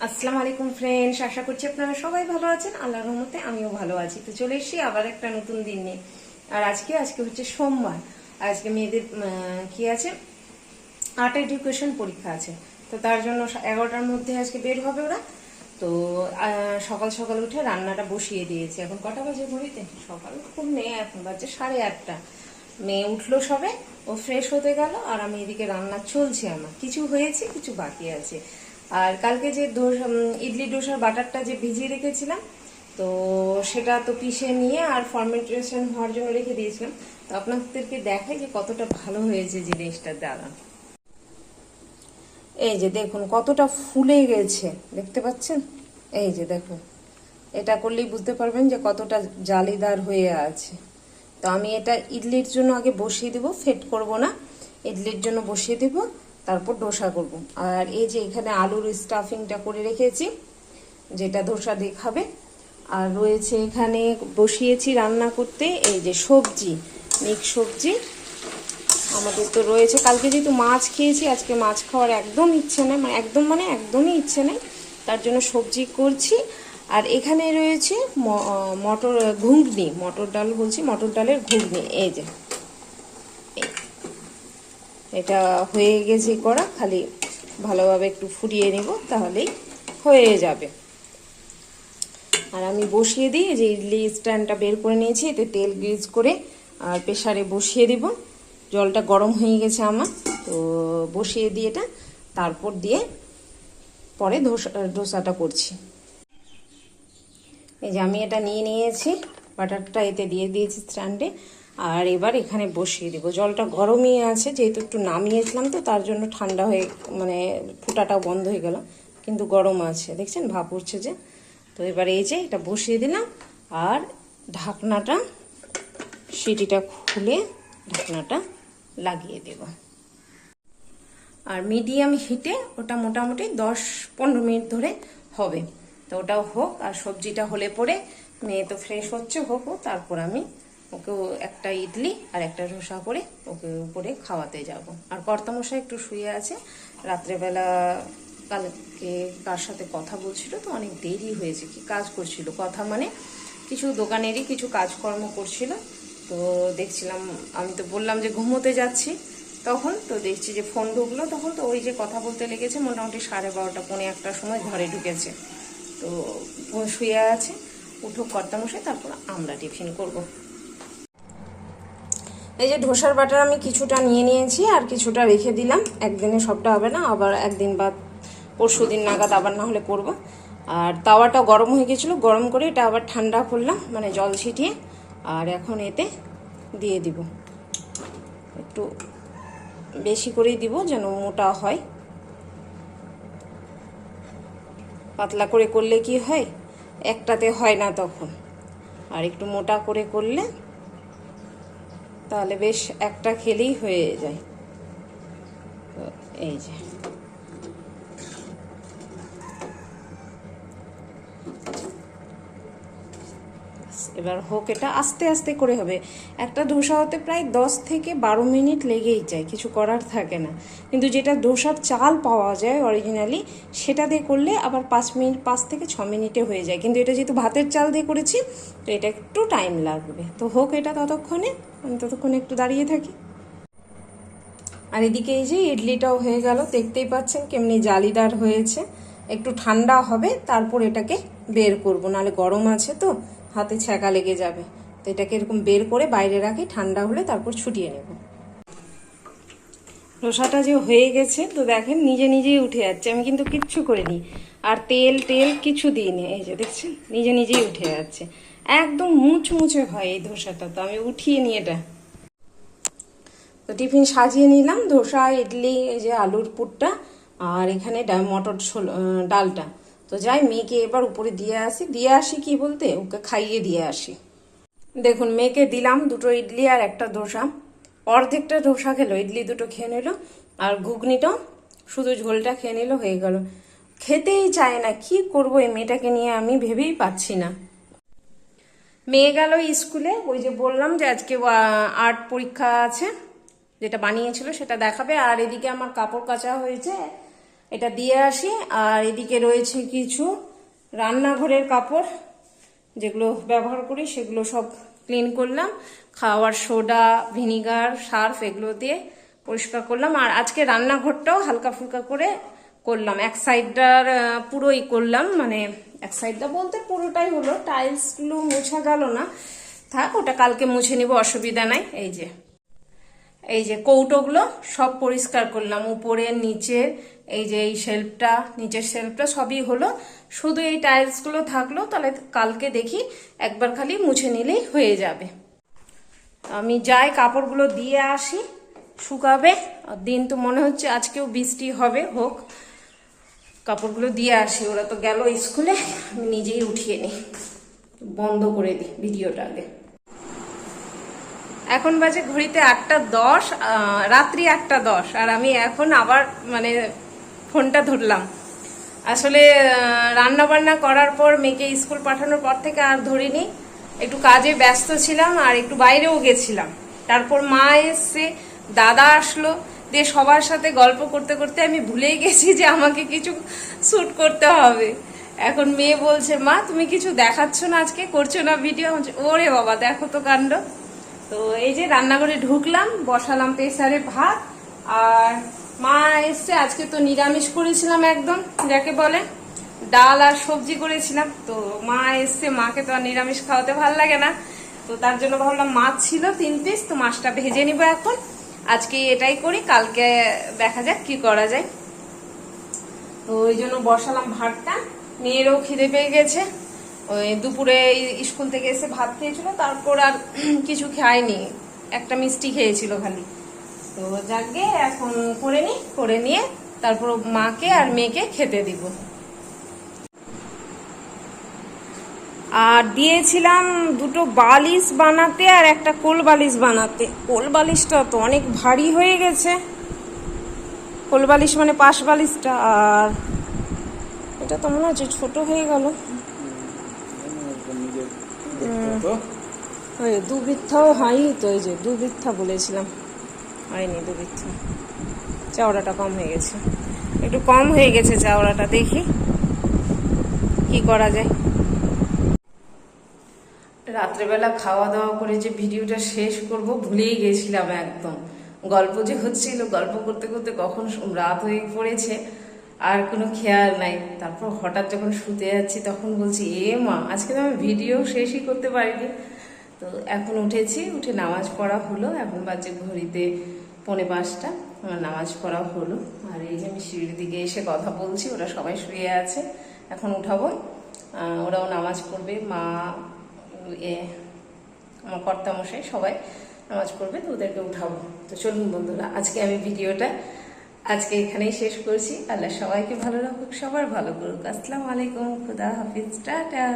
আসসালামু আলাইকুম ফ্রেন্ডস, আশা করছি আপনারা সবাই ভালো আছেন। আল্লাহর রহমতে আমিও ভালো আছি। তো চলে এসেছি আবার একটা নতুন দিন নিয়ে। আর আজকে হচ্ছে সোমবার। আজকে মেয়েদের কি আছে, আর্ট এডুকেশন পরীক্ষা আছে। তো তার জন্য 11টার মধ্যে আজকে বের হবে ওরা। তো সকাল সকাল উঠে রান্নাটা বসিয়ে দিয়েছি। এখন কটা বাজে ঘড়িতে? সকাল খুব নেই, এখন বাজে 8:30। মেয়ে উঠলো সবে, ও ফ্রেশ হতে গেল, আর আমি এদিকে রান্না চলছে। আমার কিছু হয়েছে, কিছু বাকি আছে। আর কালকে যে ইডলি ডোসার বাটারটা যে ভিজিয়ে রেখেছিলাম, তো সেটা তো পিষে নিয়ে আর ফার্মেন্টেশন হওয়ার জন্য রেখে দিয়েছিলাম। তো আপনাদেরকে দেখাই যে কতটা ভালো হয়েছে জিনিসটা। দ্বারা এই যে দেখুন কতটা ফুলে গেছে, দেখতে পাচ্ছেন? এই যে দেখুন, এটা করলেই বুঝতে পারবেন যে কতটা জালিদার হয়ে আছে। তো আমি এটা ইডলির জন্য আগে বসিয়ে দেবো, ফেট করব না, ইডলির জন্য বসিয়ে দেব, তারপর ডোসা করব। আর এই যে এখানে আলুর স্টাফিংটা করে রেখেছি, যেটা ডোসা দিয়ে খাবে। আর রয়েছে এখানে, বসিয়েছি রান্না করতে এই যে সবজি, মিক্স সবজি আমাদের তো রয়েছে। কালকে যেহেতু মাছ খেয়েছি, আজকে মাছ খাওয়ার একদম ইচ্ছে নেই, মানে একদমই ইচ্ছে নেই, তার জন্য সবজি করছি। আর এখানে রয়েছে মটর ঘুগনি, মটর ডাল বলছি, মটর ডালের ঘুগনি। এই যে এটা হয়ে গেছে করা, খালি ভালোভাবে একটু ফুটিয়ে নেব, তাহলেই হয়ে যাবে। আর আমি বসিয়ে দিই, যে ইডলি স্ট্যান্ডটা বের করে নিয়েছি, এতে তেল গ্রিজ করে আর প্রেসারে বসিয়ে দিব। জলটা গরম হয়ে গেছে আমার, তো বসিয়ে দিয়ে এটা তারপর দিয়ে পরে ডোসাটা করছি। এই যে আমি এটা নিয়ে নিয়েছি, বাটারটা এতে দিয়ে দিয়েছি স্ট্যান্ডে। আর এবার এখানে বসিয়ে দেবো। জলটা গরমই আছে, যেহেতু একটু নামিয়েছিলাম, তো তার জন্য ঠান্ডা হয়ে ফুটাটাও বন্ধ হয়ে গেল, কিন্তু গরম আছে, দেখছেন ভাপ উঠছে যে। তো এবার এই যে এটা বসিয়ে দিলাম, আর ঢাকনাটা, সিটিটা খুলে ঢাকনাটা লাগিয়ে দেব। আর মিডিয়াম হিটে ওটা মোটামুটি 10-15 মিনিট ধরে হবে। তো ওটাও হোক, আর সবজিটা হলে পরে, মেয়ে তো ফ্রেশ হচ্ছে, হোক, তারপর আমি ওকে একটা ইডলি আর একটা ডোসা করে ওকে উপরে খাওয়াতে যাব। আর কর্তামশাই একটু শুয়ে আছে, রাত্রেবেলা কালকে কার সাথে কথা বলছিল, তো অনেক দেরি হয়েছে। কি কাজ করছিল, কথা মানে কিছু দোকানেরই কিছু কাজকর্ম করছিল। তো দেখছিলাম, আমি তো বললাম যে ঘুমোতে যাচ্ছি, তখন তো দেখছি যে ফোন ঢুকলো, তখন তো ওই যে কথা বলতে লেগেছে মোটামুটি 12:30 পৌনে 1টার সময় ঘরে ঢুকেছে। তো শুয়ে আছে, উঠুক কর্তামশাই, তারপর আমরা টিফিন করব। এই যে ডোসার বাটার আমি কিছুটা নিয়ে নিয়েছি, আর কিছুটা রেখে দিলাম। একদিনে সবটা হবে না, আবার একদিন বা পরশু দিন নাগাদ আবার না হলে করব। আর তাওয়াটা গরম হয়ে গেছিলো, গরম করে এটা আবার ঠান্ডা করলাম, মানে জল ছিটিয়ে। আর এখন এতে দিয়ে দিব, একটু বেশি করেই দিব যেন মোটা হয়। পাতলা করে করলে কি হয়, একটাতে হয় না তখন। আর একটু মোটা করে করলে তাহলে বেশ একটা খেলেই হয়ে যায়। তো এই যে এবার হোক, এটা আস্তে আস্তে করে হবে। একটা ডোসা হতে প্রায় 10 থেকে 12 মিনিট লেগেই যায়, কিছু করার থাকে না। কিন্তু যেটা ডোসার চাল পাওয়া যায় অরিজিনালি, সেটা দিয়ে করলে আবার 5 থেকে 6 মিনিটে হয়ে যায়। কিন্তু এটা যেহেতু ভাতের চাল দিয়ে করেছি, তো এটা একটু টাইম লাগবে। তো হোক এটা, ততক্ষণে আমি ততক্ষণে একটু দাঁড়িয়ে থাকি। আর এদিকে এই যে ইডলিটাও হয়ে গেল, দেখতেই পাচ্ছেন কেমনি জালিদার হয়েছে। একটু ঠান্ডা হবে, তারপর এটাকে বের করব, নাহলে গরম আছে তো হাতে ছ্যাঁকা লেগে যাবে। তো এটাকে এরকম বের করে বাইরে রাখি, ঠান্ডা হলে তারপর ছুটিয়ে নেব। রসাটা যে হয়ে গেছে, তো দেখেন নিজে নিজেই উঠে যাচ্ছে, আমি কিন্তু কিচ্ছু করিনি। আর তেল টেল কিছু দিইনি, এই যে দেখছেন নিজে নিজেই উঠে যাচ্ছে। একদম মুচমুচে হয় এই ধোসাটা। তো আমি উঠিয়ে নিই এটা। তো টিফিন সাজিয়ে নিলাম, ধোসা, ইডলি, এই যে আলুর পুরটা, আর এখানে মটর ডালটা। তো যাই, মেয়েকে এবার উপরে দিয়ে আসি কি বলতে, ওকে খাইয়ে দিয়ে আসি। দেখুন মেয়েকে দিলাম 2টো ইডলি আর একটা ডোসা। অর্ধেকটা ডোসা খেলো, ইডলি 2টো খেয়ে নিল, আর ঘুগনিটাও শুধু ঝোলটা খেয়ে নিল, হয়ে গেল। খেতেই চায় না, কি করবো এই মেয়েটাকে নিয়ে আমি ভেবেই পাচ্ছি না। মেয়ে গেল স্কুলে, ওই যে বললাম যে আজকে আর্ট পরীক্ষা আছে, যেটা বানিয়েছিল সেটা দেখাবে। আর এদিকে আমার কাপড় কাচা হয়েছে, এটা দিয়ে আসি। আর এদিকে রয়েছে কিছু রান্নাঘরের কাপড় যেগুলো ব্যবহার করি, সেগুলো সব ক্লিন করলাম। খাওয়ার সোডা, ভিনিগার, সার্ফ এগুলো দিয়ে পরিষ্কার করলাম। আর আজকে রান্নাঘরটাও হালকা ফুলকা করে করলাম। এক সাইডটার পুরোই করলাম, মানে এক সাইডটা বলতে পুরোটাই হলো, টাইলসগুলো মুছা গেল না, থাক ওটা কালকে মুছে নিব, অসুবিধা নাই। এই যে কৌটোগুলো সব পরিষ্কার করলাম, উপরে নিচের এই যে এই শেলফটা, নিচের শেলফটা সবই হলো, শুধু এই টাইলসগুলো থাকলো। তাহলে কালকে দেখি একবার খালি মুছে নিলেই হয়ে যাবে। আমি যাই কাপড়গুলো দিয়ে আসি, শুকাবে। দিন তো মনে হচ্ছে আজকেও বৃষ্টি হবে, হোক। কাপড়গুলো দিয়ে আসি, ওরা তো গেল স্কুলে, আমি নিজেই উঠিয়ে নিই। বন্ধ করে দিই ভিডিওটা আগে। এখন বাজে ঘড়িতে 8:10, রাত্রি 8:10, আর আমি এখন আবার মানে ফোনটা ধরলাম। আসলে রান্না বান্না করার পর, মেয়েকে স্কুল পাঠানোর পর থেকে আর ধরিনি, একটু কাজে ব্যস্ত ছিলাম আর একটু বাইরেও গেছিলাম। তারপর মা এসছে, দাদা আসলো, দিয়ে সবার সাথে গল্প করতে করতে আমি ভুলেই গেছি যে আমাকে কিছু শ্যুট করতে হবে। এখন মেয়ে বলছে, মা তুমি কিছু দেখাচ্ছ না আজকে, করছো না ভিডিও? ওরে বাবা, দেখো তো কাণ্ড। তো এই যে রান্নাঘরে ঢুকলাম, বসালাম প্রেসারে ভাত। আর মা এসছে, আজকে তো নিরামিষ করেছিলাম একদম, যাকে বলে ডাল আর সবজি করেছিলাম। তো মা এসছে, মাকে তো আর নিরামিষ খাওয়াতে ভালো লাগে না, তো তার জন্য ভাবলাম মাছ ছিল 3 পিস, তো মাছটা ভেজে নিব এখন। আজকে এটাই করি, কালকে দেখা যাক কি করা যায়। তো ওই জন্য বসালাম ভাতটা। মেয়েরও খিদে পেয়ে গেছে, ওই দুপুরে স্কুল থেকে এসে ভাত খেয়েছিল, তারপর আর কিছু খায়নি, একটা মিষ্টি খেয়েছিল খালি। তো যাকে এখন করে নিয়ে তারপর মাকে আর মেয়েকে খেতে দিব। আর দিয়েছিলাম 2টো বালিশ বানাতে আর একটা কোল বালিশ বানাতে। কোল বালিশটা তো অনেক ভারী হয়ে গেছে, কোল বালিশ মানে পাশ বালিশটা, আর এটা তো মনে হচ্ছে ছোট হয়ে গেল। ওই 2 বৃত্তাও হয়নি তো, এই যে 2 বৃত্তা বলেছিলাম, হয়নি 2 বৃত্তা। চওড়াটা কম হয়ে গেছে, একটু কম হয়ে গেছে চওড়াটা, দেখি কি করা যায়। রাত্রেবেলা খাওয়া দাওয়া করে যে ভিডিওটা শেষ করব ভুলেই গেছিলাম একদম। গল্প যে হচ্ছিল, গল্প করতে করতে কখন রাত হয়ে পড়েছে আর কোনো খেয়াল নাই। তারপর হঠাৎ যখন শুতে যাচ্ছি তখন বলছি, মা আজকে তো আমি ভিডিও শেষই করতে পারিনি। তো এখন উঠেছি, উঠে নামাজ পড়া হলো। এখন বাজে ঘড়িতে 4:45, আমার নামাজ পড়া হলো। আর এই যে আমি সিঁড়ির দিকে এসে কথা বলছি, ওরা সবাই শুয়ে আছে, এখন উঠাবো। ওরাও নামাজ পড়বে, মা, আমার কর্তামশাই সবাই নামাজ পড়বে, তো ওদেরকে উঠাবো। তো চলুন বন্ধুরা, আজকে আমি ভিডিওটা এখানেই শেষ করছি। আল্লাহ সবাইকে ভালো রাখুক, সবার ভালো করুক। আসসালামু আলাইকুম, খুদা হাফিজ, টাটা।